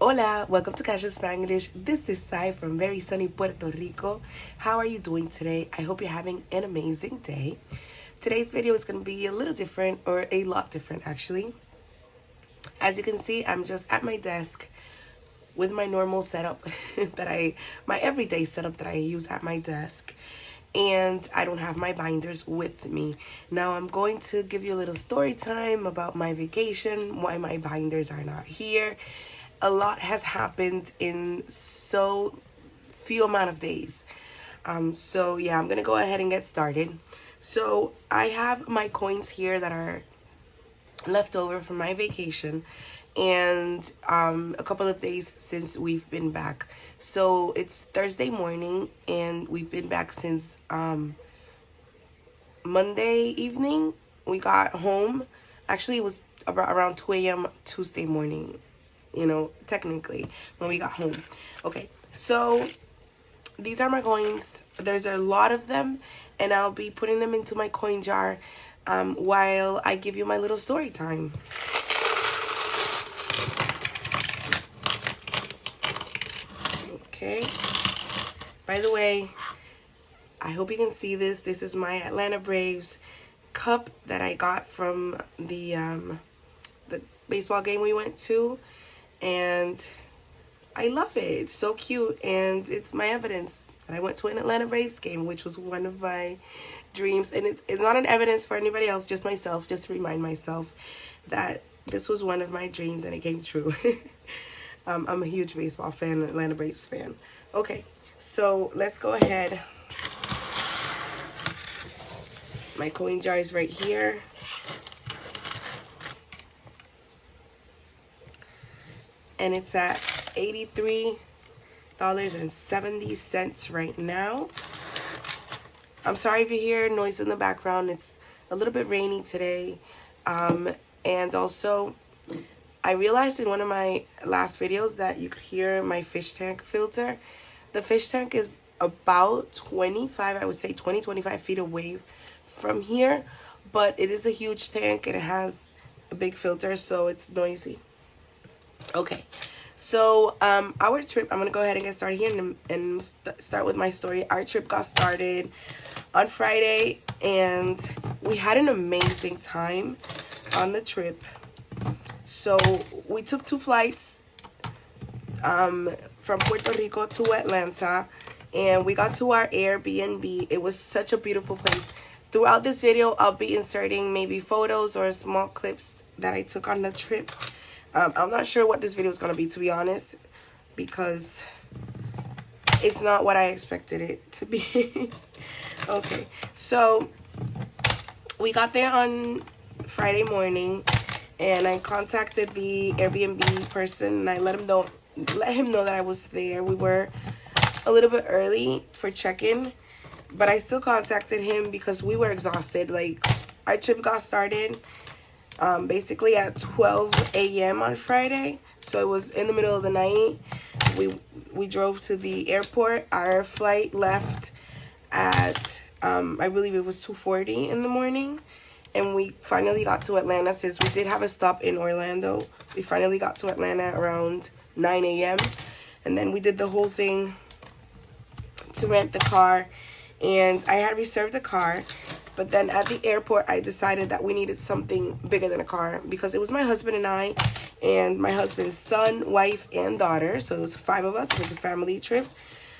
Hola, welcome to Casual Spanglish. This is Sai from very sunny Puerto Rico. How are you doing today? I hope you're having an amazing day. Today's video is going to be a little different, or a lot different actually. As you can see, I'm just at my desk with my normal setup my everyday setup that I use at my desk. And I don't have my binders with me. Now I'm going to give you a little story time about my vacation, why my binders are not here. A lot has happened in so few amount of days. So yeah, I'm gonna go ahead and get started. So I have my coins here that are left over from my vacation, and a couple of days since we've been back. So it's Thursday morning and we've been back since Monday evening. We got home. Actually, it was around 2 a.m. Tuesday morning, technically, when we got home. Okay, so these are my coins. There's a lot of them, and I'll be putting them into my coin jar while I give you my little story time. Okay, by the way, I hope you can see this. This is my Atlanta Braves cup that I got from the baseball game we went to, and I love it. It's so cute, and it's my evidence that I went to an Atlanta Braves game, which was one of my dreams. And it's not an evidence for anybody else, just myself, just to remind myself that this was one of my dreams and it came true. I'm a huge baseball fan, Atlanta Braves fan. Okay, so let's go ahead. My coin jar is right here. And it's at $83.70 right now. I'm sorry if you hear noise in the background. It's a little bit rainy today. And also, I realized in one of my last videos that you could hear my fish tank filter. The fish tank is about 25 feet away from here, but it is a huge tank and it has a big filter, so it's noisy. Okay, so our trip, I'm gonna go ahead and get started here and start with my story. Our trip got started on Friday, and we had an amazing time on the trip. So we took 2 flights from Puerto Rico to Atlanta, and we got to our Airbnb. It was such a beautiful place. Throughout this video, I'll be inserting maybe photos or small clips that I took on the trip. I'm not sure what this video is going to be, to be honest, because it's not what I expected it to be. Okay, so we got there on Friday morning, and I contacted the Airbnb person, and I let him know that I was there. We were a little bit early for check-in, but I still contacted him because we were exhausted. Like, our trip got started basically at 12 a.m. on Friday, so it was in the middle of the night. We drove to the airport. Our flight left at I believe it was 2:40 in the morning, and we finally got to Atlanta. Since we did have a stop in Orlando, we finally got to Atlanta around 9 a.m. and then we did the whole thing to rent the car, and I had reserved a car. But then at the airport, I decided that we needed something bigger than a car, because it was my husband and I, and my husband's son, wife, and daughter. So it was 5 of us. It was a family trip.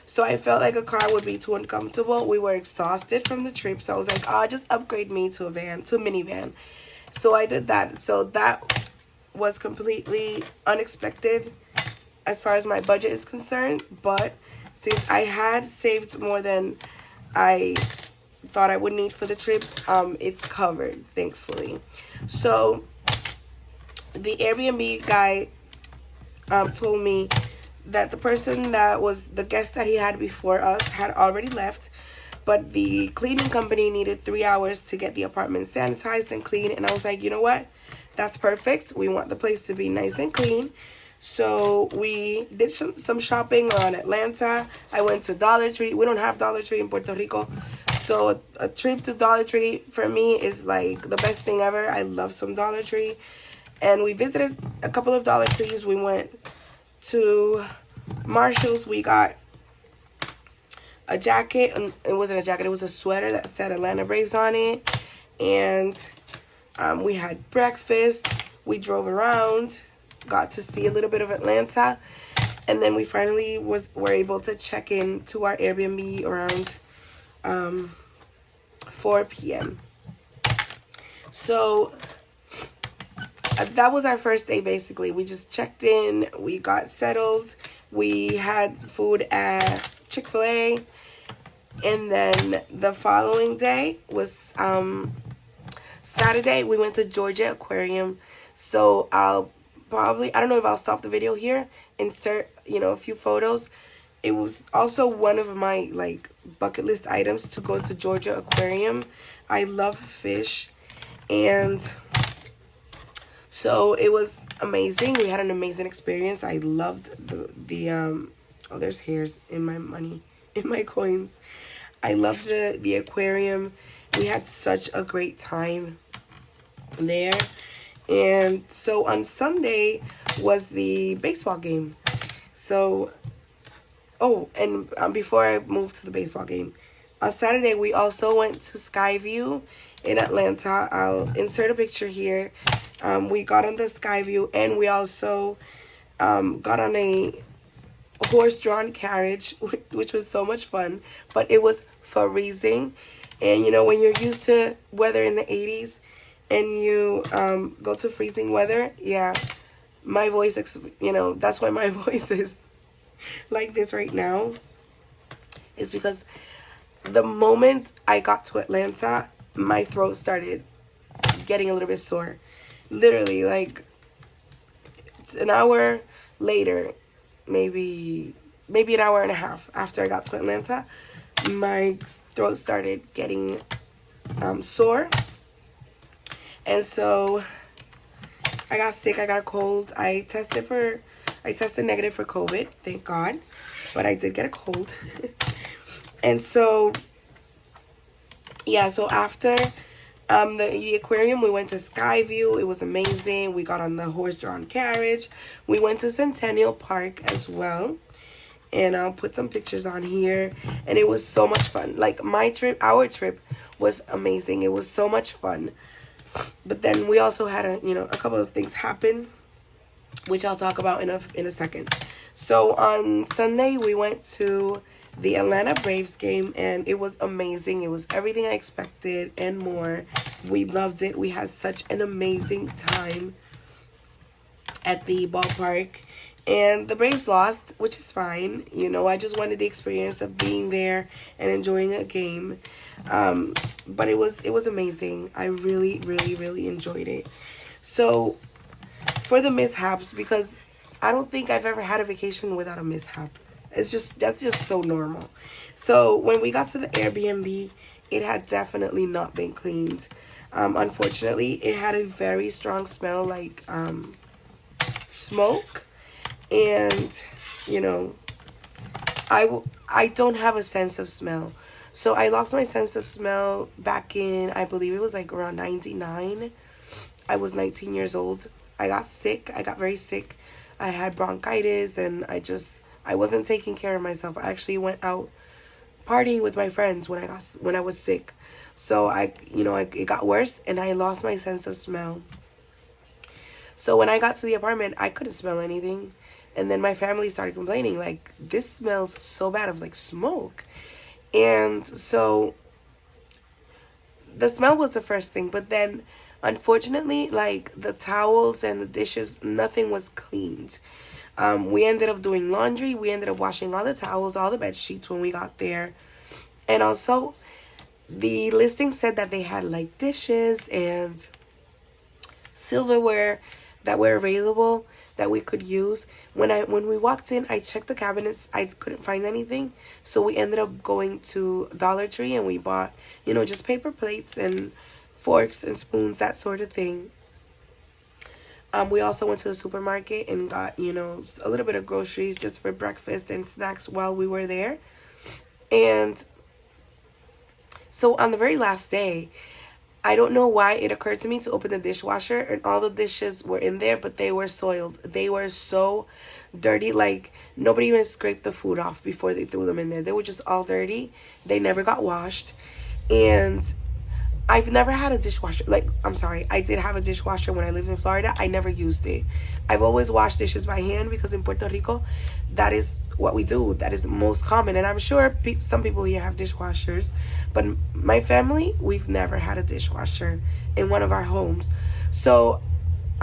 So I felt like a car would be too uncomfortable. We were exhausted from the trip. So I was like, oh, just upgrade me to a minivan. So I did that. So that was completely unexpected as far as my budget is concerned. But since I had saved more than I thought I would need for the trip, it's covered, thankfully. So the Airbnb guy told me that the person that was the guest that he had before us had already left, but the cleaning company needed 3 hours to get the apartment sanitized and clean. And I was like, you know what, that's perfect. We want the place to be nice and clean. So we did some shopping around Atlanta. I went to Dollar Tree. We don't have Dollar Tree in Puerto Rico, so a trip to Dollar Tree for me is like the best thing ever. I love some Dollar Tree. And we visited a couple of Dollar Trees. We went to Marshall's. We got a jacket, and it wasn't a jacket, it was a sweater that said Atlanta Braves on it. And we had breakfast. We drove around, got to see a little bit of Atlanta, and then we finally were able to check in to our Airbnb around 4 p.m. So that was our first day. Basically, we just checked in, we got settled, we had food at Chick-fil-A, and then the following day was Saturday. We went to Georgia Aquarium. So I don't know if I'll stop the video here, insert, a few photos. It was also one of my like bucket list items to go to Georgia Aquarium. I love fish, and so it was amazing. We had an amazing experience. I loved the oh, there's hairs in my money, in my coins. I loved the aquarium. We had such a great time there. And so on Sunday was the baseball game. So, oh, and before I move to the baseball game, on Saturday we also went to Skyview in Atlanta. I'll insert a picture here. We got on the Skyview, and we also got on a horse-drawn carriage, which was so much fun, but it was freezing. And when you're used to weather in the 80s and you go to freezing weather, yeah, my voice, that's why my voice is like this right now, is because the moment I got to Atlanta, my throat started getting a little bit sore. Literally, like an hour later, maybe an hour and a half after I got to Atlanta, my throat started getting sore. And so I got sick. I got a cold. I tested negative for COVID, thank God, but I did get a cold. And so yeah, so after the aquarium, we went to Skyview. It was amazing. We got on the horse-drawn carriage. We went to Centennial Park as well, and I'll put some pictures on here. And it was so much fun. Like our trip was amazing. It was so much fun. But then we also had a couple of things happen, which I'll talk about in a second. So on Sunday we went to the Atlanta Braves game, and it was amazing. It was everything I expected and more. We loved it. We had such an amazing time at the ballpark, and the Braves lost, which is fine. I just wanted the experience of being there and enjoying a game. But it was amazing. I really, really, really enjoyed it. So for the mishaps, because I don't think I've ever had a vacation without a mishap. That's just so normal. So when we got to the Airbnb, it had definitely not been cleaned. Unfortunately, it had a very strong smell, like smoke. And I don't have a sense of smell. So I lost my sense of smell back in, I believe it was like around 99. I was 19 years old. I got sick. I got very sick. I had bronchitis, and I wasn't taking care of myself. I actually went out partying with my friends when I was sick. So it got worse, and I lost my sense of smell. So when I got to the apartment, I couldn't smell anything. And then my family started complaining, like, this smells so bad. I was like, smoke. And so the smell was the first thing. But then, unfortunately, like, the towels and the dishes, nothing was cleaned. We ended up doing laundry. We ended up washing all the towels, all the bed sheets when we got there. And also, the listing said that they had, like, dishes and silverware that were available that we could use. When we walked in, I checked the cabinets. I couldn't find anything. So we ended up going to Dollar Tree, and we bought, just paper plates and forks and spoons, that sort of thing. We also went to the supermarket and got, a little bit of groceries just for breakfast and snacks while we were there. And so on the very last day, I don't know why it occurred to me to open the dishwasher, and all the dishes were in there, but they were soiled. They were so dirty, like nobody even scraped the food off before they threw them in there. They were just all dirty. They never got washed. And I've never had a dishwasher. Like, I'm sorry, I did have a dishwasher when I lived in Florida. I never used it. I've always washed dishes by hand because in Puerto Rico, that is what we do. That is most common. And I'm sure some people here have dishwashers. But my family, we've never had a dishwasher in one of our homes. So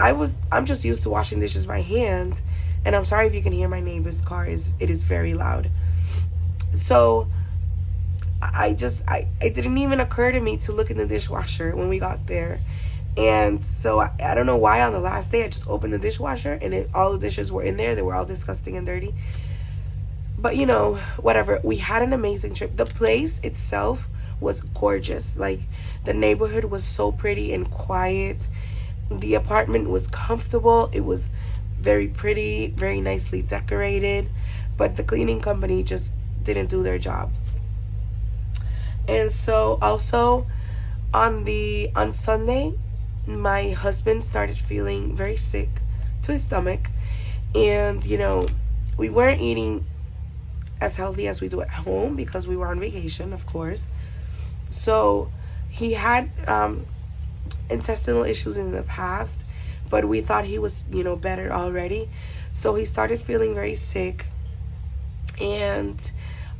I'm just used to washing dishes by hand. And I'm sorry if you can hear my neighbor's car. It is very loud. So it didn't even occur to me to look in the dishwasher when we got there. And so I don't know why on the last day I just opened the dishwasher and all the dishes were in there. They were all disgusting and dirty. But you know, whatever. We had an amazing trip. The place itself was gorgeous. Like, the neighborhood was so pretty and quiet. The apartment was comfortable. It was very pretty, very nicely decorated. But the cleaning company just didn't do their job. And so also on Sunday, my husband started feeling very sick to his stomach. And, you know, we weren't eating as healthy as we do at home because we were on vacation, of course. So he had intestinal issues in the past, but we thought he was, you know, better already. So he started feeling very sick. And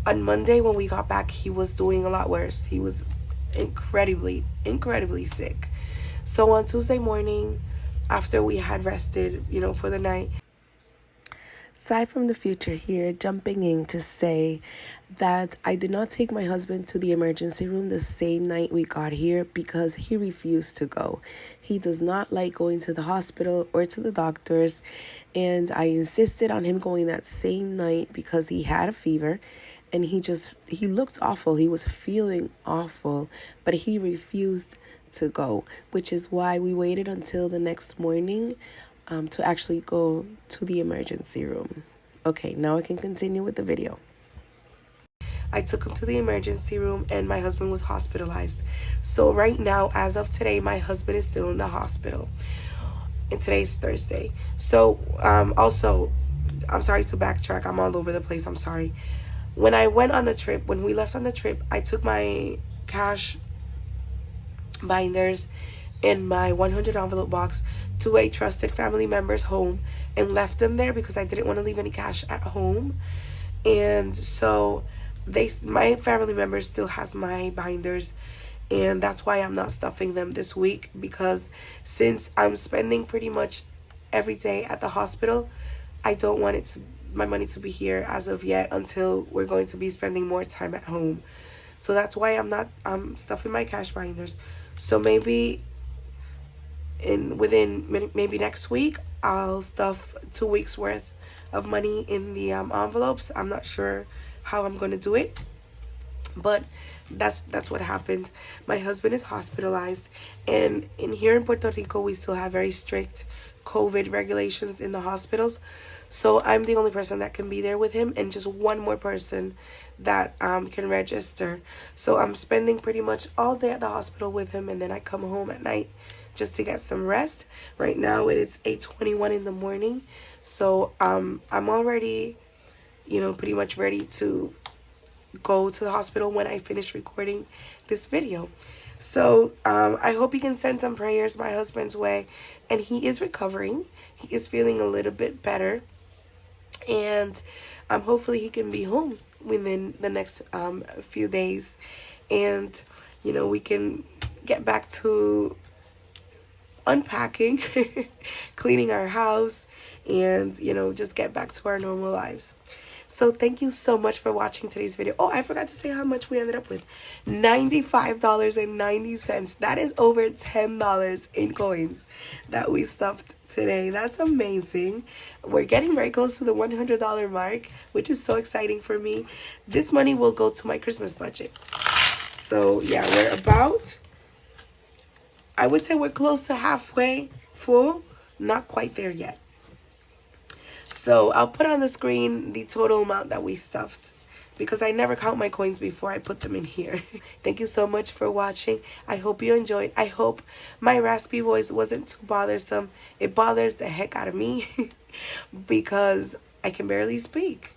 on Monday when we got back, he was doing a lot worse. He was incredibly sick. So on Tuesday morning, after we had rested, you know, for the night, aside from the future here, jumping in to say that I did not take my husband to the emergency room the same night we got here because he refused to go. He does not like going to the hospital or to the doctors, and I insisted on him going that same night because he had a fever. And he looked awful. He was feeling awful, but he refused to go, which is why we waited until the next morning to actually go to the emergency room. Okay, now I can continue with the video. I took him to the emergency room and my husband was hospitalized. So right now, as of today, my husband is still in the hospital. And today's Thursday. So also, I'm sorry to backtrack. I'm all over the place. I'm sorry. When we left on the trip, I took my cash binders in my 100 envelope box to a trusted family member's home and left them there because I didn't want to leave any cash at home. And so my family member still has my binders, and that's why I'm not stuffing them this week, because since I'm spending pretty much every day at the hospital, I don't want my money to be here as of yet until we're going to be spending more time at home. So that's why I'm stuffing my cash binders. So maybe within next week, I'll stuff 2 weeks worth of money in the envelopes. I'm not sure how I'm going to do it, but that's what happened. My husband is hospitalized, and here in Puerto Rico, we still have very strict COVID regulations in the hospitals. So I'm the only person that can be there with him, and just one more person that can register. So I'm spending pretty much all day at the hospital with him, and then I come home at night just to get some rest. Right now it's 8:21 in the morning. So I'm already, you know, pretty much ready to go to the hospital when I finish recording this video. So I hope you can send some prayers my husband's way, and he is recovering. He is feeling a little bit better, and hopefully he can be home within the next few days, and you know, we can get back to unpacking, cleaning our house, and you know, just get back to our normal lives. So thank you so much for watching today's video. Oh, I forgot to say how much we ended up with. $95.90. That is over $10 in coins that we stuffed today. That's amazing. We're getting very close to the $100 mark, which is so exciting for me. This money will go to my Christmas budget. So yeah, I would say we're close to halfway full. Not quite there yet. So I'll put on the screen the total amount that we stuffed because I never count my coins before I put them in here. Thank you so much for watching. I hope you enjoyed. I hope my raspy voice wasn't too bothersome. It bothers the heck out of me because I can barely speak.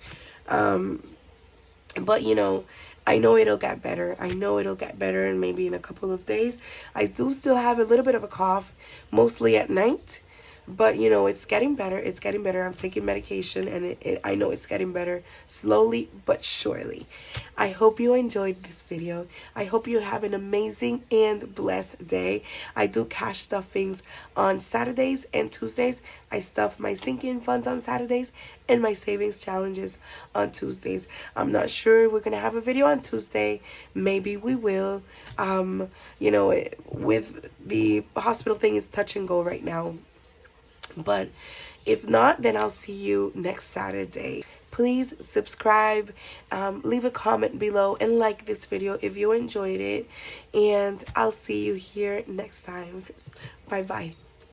But you know, I know it'll get better. I know it'll get better, and maybe in a couple of days. I do still have a little bit of a cough, mostly at night. But, you know, it's getting better. It's getting better. I'm taking medication, and I know it's getting better slowly but surely. I hope you enjoyed this video. I hope you have an amazing and blessed day. I do cash stuffings on Saturdays and Tuesdays. I stuff my sinking funds on Saturdays and my savings challenges on Tuesdays. I'm not sure we're going to have a video on Tuesday. Maybe we will. You know, with the hospital thing is touch and go right now. But if not, then I'll see you next Saturday. Please subscribe, leave a comment below, and like this video if you enjoyed it. And I'll see you here next time. Bye-bye.